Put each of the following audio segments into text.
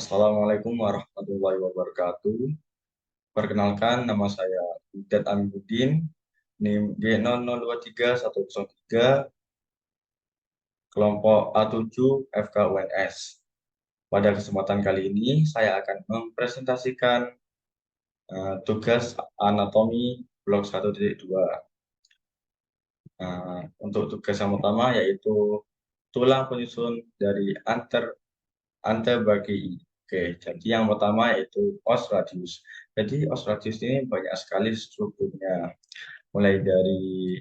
Assalamualaikum warahmatullahi wabarakatuh. Perkenalkan, nama saya Budet Amiruddin, NIM G0023103, kelompok A7 FKUNS. Pada kesempatan kali ini, saya akan mempresentasikan tugas anatomi blok 1.2. Untuk tugas yang pertama yaitu tulang penyusun dari antebakii. Oke, jadi yang pertama yaitu os radius. Jadi os radius ini banyak sekali strukturnya, mulai dari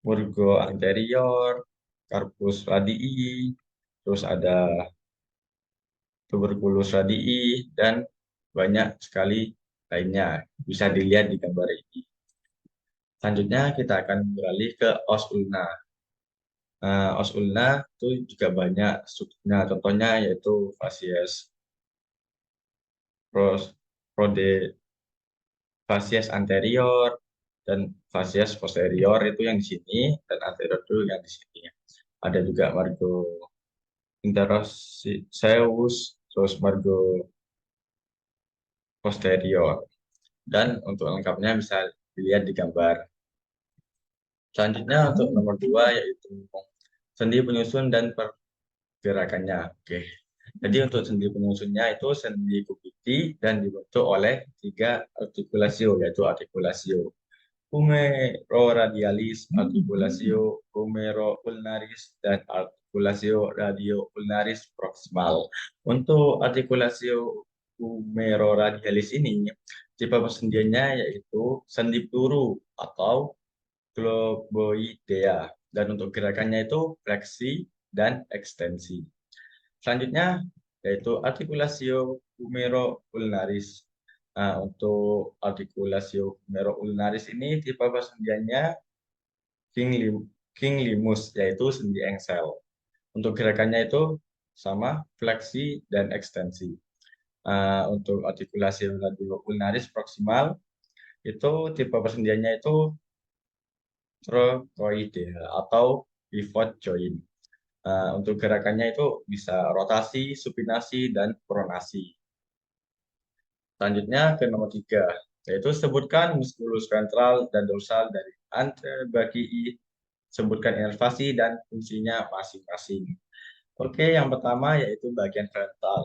burgo anterior, corpus radii, terus ada tuberculus radii, dan banyak sekali lainnya. Bisa dilihat di gambar ini. Selanjutnya kita akan beralih ke os ulna. Os ulna itu juga banyak strukturnya, contohnya yaitu fasies prode fasies anterior dan fasies posterior itu yang di sini, dan anterior itu yang di sini. Ada juga margo interoseus, terus margo posterior. Dan untuk lengkapnya bisa dilihat di gambar. Selanjutnya untuk nomor 2 yaitu sendi penyusun dan pergerakannya. Oke. Jadi untuk sendi penyusunnya itu sendi kubiti dan dibentuk oleh 3 artikulasio, yaitu artikulasio humeroradialis, artikulasio humeroulnaris, dan artikulasio radioulnaris proximal. Untuk artikulasio humeroradialis ini, tipe persendiannya yaitu sendi peluru atau globoidea, dan untuk gerakannya itu fleksi dan ekstensi. Selanjutnya yaitu artikulasio humeroulnaris. Nah, untuk artikulasio humeroulnaris ini tipe persendiannya king limus, yaitu sendi engsel. Untuk gerakannya itu sama fleksi dan ekstensi. Untuk artikulasi radioulnaris proximal itu tipe persendiannya itu trochoidea atau pivot joint. Untuk gerakannya itu bisa rotasi, supinasi, dan pronasi. Selanjutnya ke nomor 3, yaitu sebutkan muskulus ventral dan dorsal dari antebakii, sebutkan inervasi dan fungsinya masing-masing. Oke, yang pertama yaitu bagian ventral.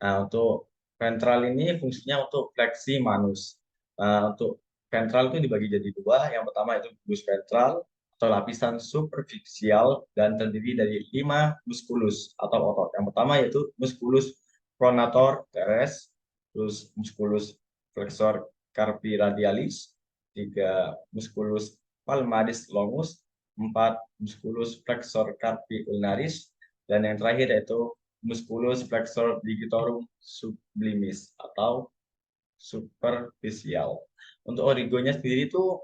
Nah, untuk ventral ini fungsinya untuk fleksi manus. Untuk ventral itu dibagi jadi 2. Yang pertama itu bulbus ventral atau lapisan superficial dan terdiri dari 5 muskulus atau otot. Yang pertama yaitu musculus pronator teres, terus musculus flexor carpi radialis, 3 musculus palmaris longus, 4 musculus flexor carpi ulnaris, dan yang terakhir yaitu musculus flexor digitorum sublimis atau superficial. Untuk origonya sendiri itu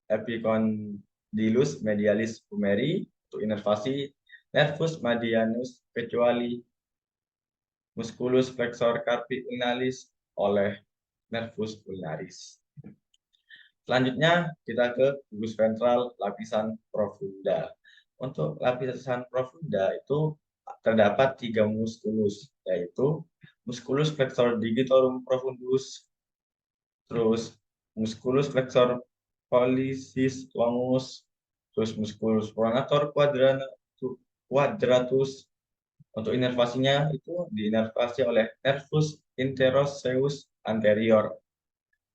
epicondylus medialis humeri, untuk inervasi nervus medianus kecuali musculus flexor carpi ulnaris oleh nervus ulnaris. Selanjutnya kita ke bulbus ventral lapisan profunda. Untuk lapisan profunda itu terdapat 3 muskulus, yaitu musculus flexor digitorum profundus, terus musculus flexor pollicis longus, terus musculus pronator quadratus. Untuk inervasinya itu diinervasi oleh nervus interoseus anterior,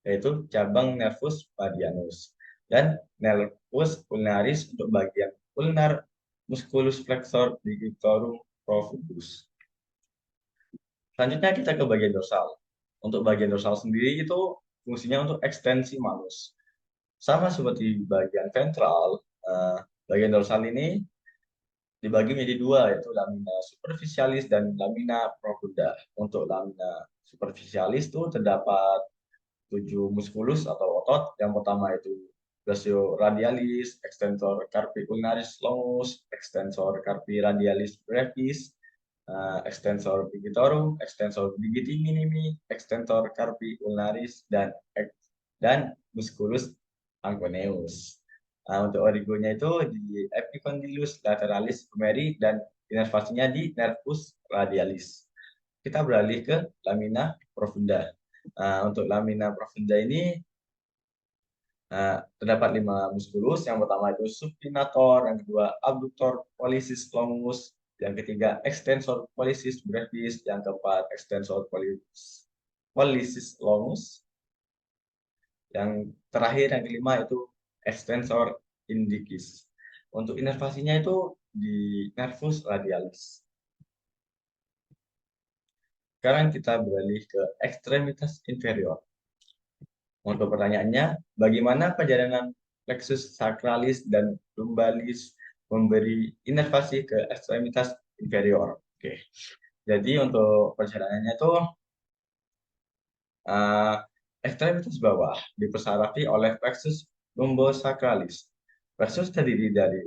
yaitu cabang nervus medianus, dan nervus ulnaris untuk bagian ulnar musculus flexor digitorum profundus. Selanjutnya kita ke bagian dorsal. Untuk bagian dorsal sendiri itu fungsinya untuk ekstensi manus. Sama seperti bagian ventral, bagian dorsal ini dibagi menjadi 2, yaitu lamina superficialis dan lamina profunda. Untuk lamina superficialis itu terdapat 7 muskulus atau otot. Yang pertama itu brachio radialis, extensor carpi ulnaris longus, extensor carpi radialis brevis, extensor digitorum, extensor digiti minimi, extensor carpi ulnaris, dan musculus anconeus. Untuk origonya itu di epicondylus lateralis humeri dan inervasinya di nervus radialis. Kita beralih ke lamina profunda. Untuk lamina profunda ini terdapat 5 muskulus. Yang pertama itu supinator, yang kedua abductor pollicis longus, yang ketiga extensor pollicis brevis, yang keempat extensor pollicis longus, yang terakhir yang kelima itu extensor indicis. Untuk inervasinya itu di nervus radialis. Sekarang kita beralih ke ekstremitas inferior. Untuk pertanyaannya, bagaimana perjalanan plexus sacralis dan lumbalis memberi inervasi ke ekstremitas inferior? Oke, jadi untuk perjalanannya itu uh, ekstremitas bawah dipersarafi oleh plexus lumbosacralis. Plexus terdiri dari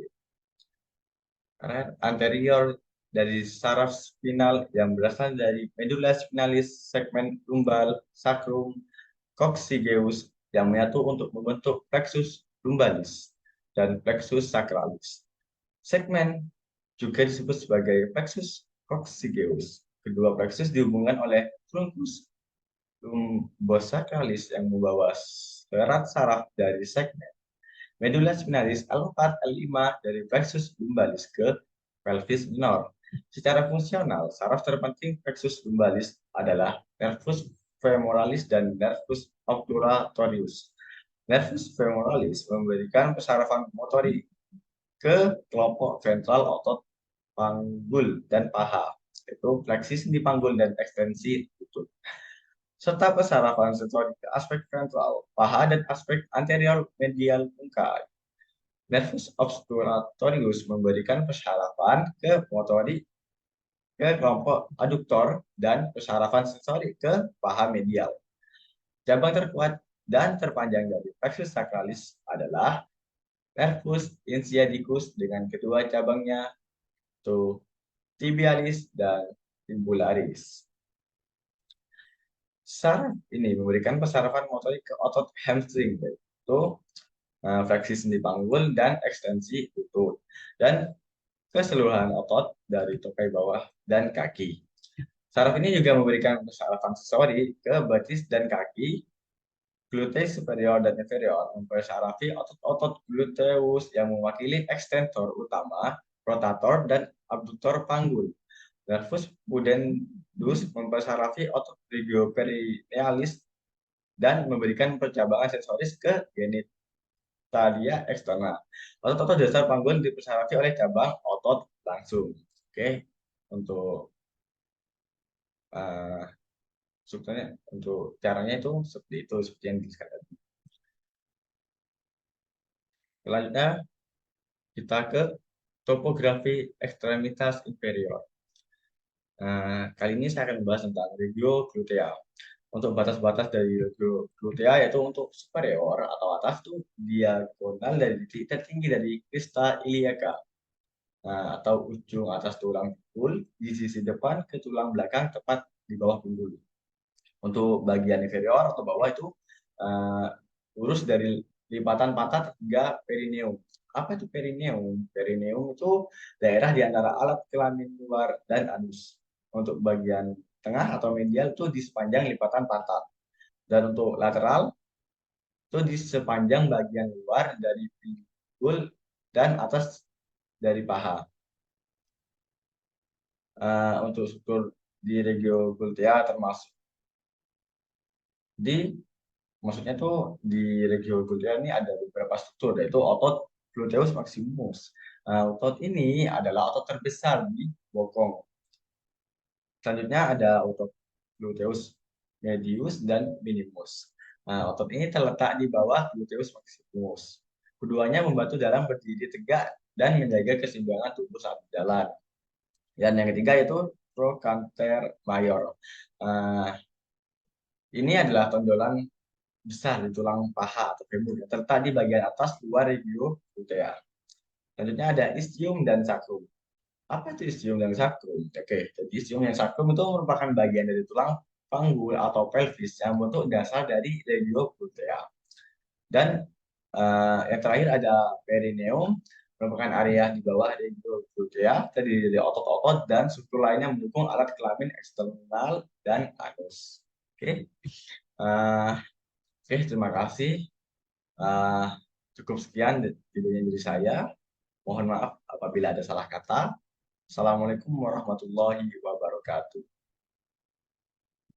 anterior dari saraf spinal yang berasal dari medulla spinalis, segmen lumbal, sacrum, coccygeus yang menyatu untuk membentuk plexus lumbalis dan plexus sacralis. Segmen juga disebut sebagai plexus coccygeus. Kedua plexus dihubungkan oleh truncus lumbosacralis yang membawa serat saraf dari segmen medulla spinalis L4 L5 dari plexus lumbalis ke pelvis minor. Secara fungsional, saraf terpenting plexus lumbalis adalah nervus femoralis dan nervus obturatorius. Nervus femoralis memberikan persarafan motorik ke kelompok ventral otot panggul dan paha, yaitu fleksi sendi panggul dan ekstensi lutut, serta persarafan sensorik ke aspek ventral paha dan aspek anterior medial muka. Nervus obturatorius memberikan persarafan ke motorik ke kelompok aduktor dan persarafan sensorik ke paha medial. Cabang terkuat dan terpanjang dari plexus sacralis adalah nervus insiaticus dengan kedua cabangnya, yaitu tibialis dan fibularis. Saraf ini memberikan persarafan motorik ke otot hamstring, yaitu fleksi sendi panggul dan ekstensi lutut, dan keseluruhan otot dari tokai bawah dan kaki. Saraf ini juga memberikan persarafan sensori ke betis dan kaki, gluteus superior dan inferior, mempersarafi otot-otot gluteus yang mewakili ekstensor utama, rotator, dan abduktor panggul. Nervus pudendus mempersarafi otot regioperinealis dan memberikan percabangan sensoris ke genitalia eksterna. Otot-otot dasar panggul dipersarafi oleh cabang otot langsung. Oke, untuk sebetulnya untuk caranya itu seperti yang disebutkan tadi. Selanjutnya kita ke topografi ekstremitas inferior. Kali ini saya akan membahas tentang regio glutea. Untuk batas-batas dari regio glutea yaitu untuk superior atau atas itu diagonal dari titik tertinggi dari crista iliaca, atau ujung atas tulang pinggul di sisi depan ke tulang belakang tepat di bawah pinggul. Untuk bagian inferior atau bawah itu lurus dari lipatan pantat hingga perineum. Apa itu perineum? Perineum itu daerah di antara alat kelamin luar dan anus. Untuk bagian tengah atau medial itu di sepanjang lipatan pantat. Dan untuk lateral itu di sepanjang bagian luar dari pinggul dan atas dari paha. Untuk struktur di regio glutea termasuk maksudnya tuh di regio glutea ini ada beberapa struktur, yaitu otot gluteus maximus. Otot ini adalah otot terbesar di bokong. Selanjutnya ada otot gluteus medius dan minimus. Otot ini terletak di bawah gluteus maximus. Keduanya membantu dalam berdiri tegak dan menjaga keseimbangan tubuh saat berjalan. Dan yang ketiga yaitu trochanter major. Ini adalah tonjolan besar di tulang paha atau femur yang terletak di bagian atas luar regio glutea. Selanjutnya ada ischium dan sacrum. Apa itu ischium dan sacrum? Oke, jadi ischium dan sacrum itu merupakan bagian dari tulang panggul atau pelvis yang bentuk dasar dari regio glutea. Dan Yang terakhir ada perineum, merupakan area di bawah endothelium, terdiri dari otot-otot dan struktur lainnya mendukung alat kelamin eksternal dan anus. Oke, uh, terima kasih. Uh, Cukup sekian videonya dari saya. Mohon maaf apabila ada salah kata. Assalamualaikum warahmatullahi wabarakatuh.